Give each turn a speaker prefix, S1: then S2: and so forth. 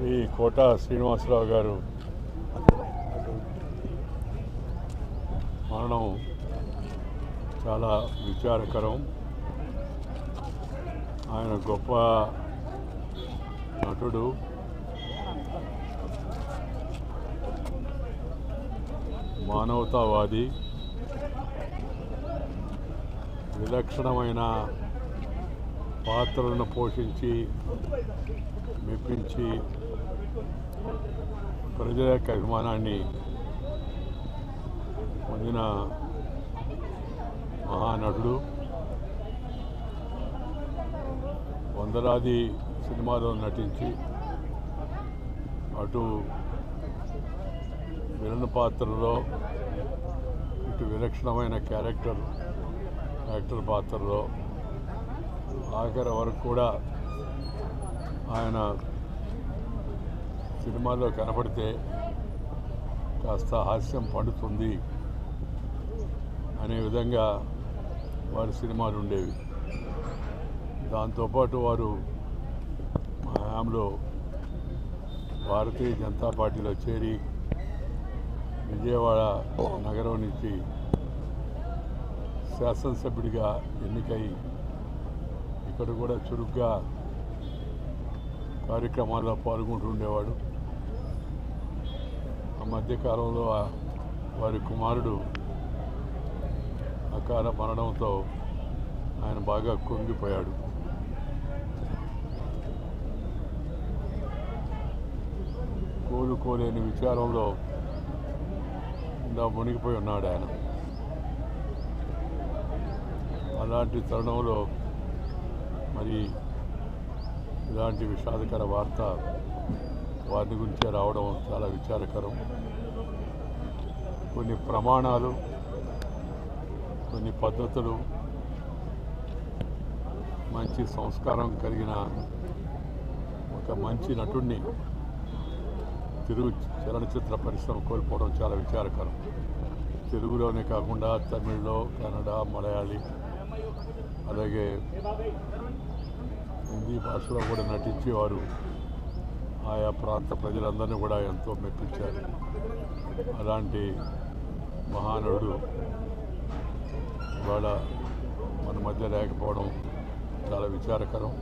S1: శ్రీ కోట శ్రీనివాసరావు గారు మరణం చాలా విచారకరం. ఆయన గొప్ప నటుడు, మానవతావాది, విలక్షణమైన పాత్రలను పోషించి మెప్పించి ప్రజల యొక్క అభిమానాన్ని పొందిన మహానటుడు. వందలాది సినిమాలో నటించి అటు విలన్ పాత్రలో ఇటు విలక్షణమైన యాక్టర్ పాత్రలో ఆఖరి వరకు కూడా ఆయన సినిమాలో కనపడితే కాస్త హాస్యం పండుతుంది అనే విధంగా వారి సినిమాలు ఉండేవి. దాంతోపాటు వారు మా హయాంలో భారతీయ జనతా పార్టీలో చేరి విజయవాడ నగరం నుంచి శాసనసభ్యుడిగా ఎన్నికై ఇక్కడ కూడా చురుగ్గా కార్యక్రమాల్లో పాల్గొంటూ ఉండేవాడు. ఆ మధ్యకాలంలో వారి కుమారుడు అకాల మరణంతో ఆయన బాగా కుంగిపోయాడు. కోలుకోలేని విచారంలో ఇలా మునిగిపోయి ఉన్నాడు ఆయన. అలాంటి తరుణంలో మరి ఇలాంటి విషాదకర వార్త వారి గురించే రావడం చాలా విచారకరం. కొన్ని ప్రమాణాలు, కొన్ని పద్ధతులు, మంచి సంస్కారం కలిగిన ఒక మంచి నటుడిని తెలుగు చలనచిత్ర పరిశ్రమ కోల్పోవడం చాలా విచారకరం. తెలుగులోనే కాకుండా తమిళ్లో, కన్నడ, మలయాళీ, అలాగే హిందీ భాషలో కూడా నటించేవారు. ఆయా ప్రాంత ప్రజలందరినీ కూడా ఎంతో మెప్పించారు. అలాంటి మహానటుడు ఇవాళ మన మధ్య లేకపోవడం చాలా విచారకరం.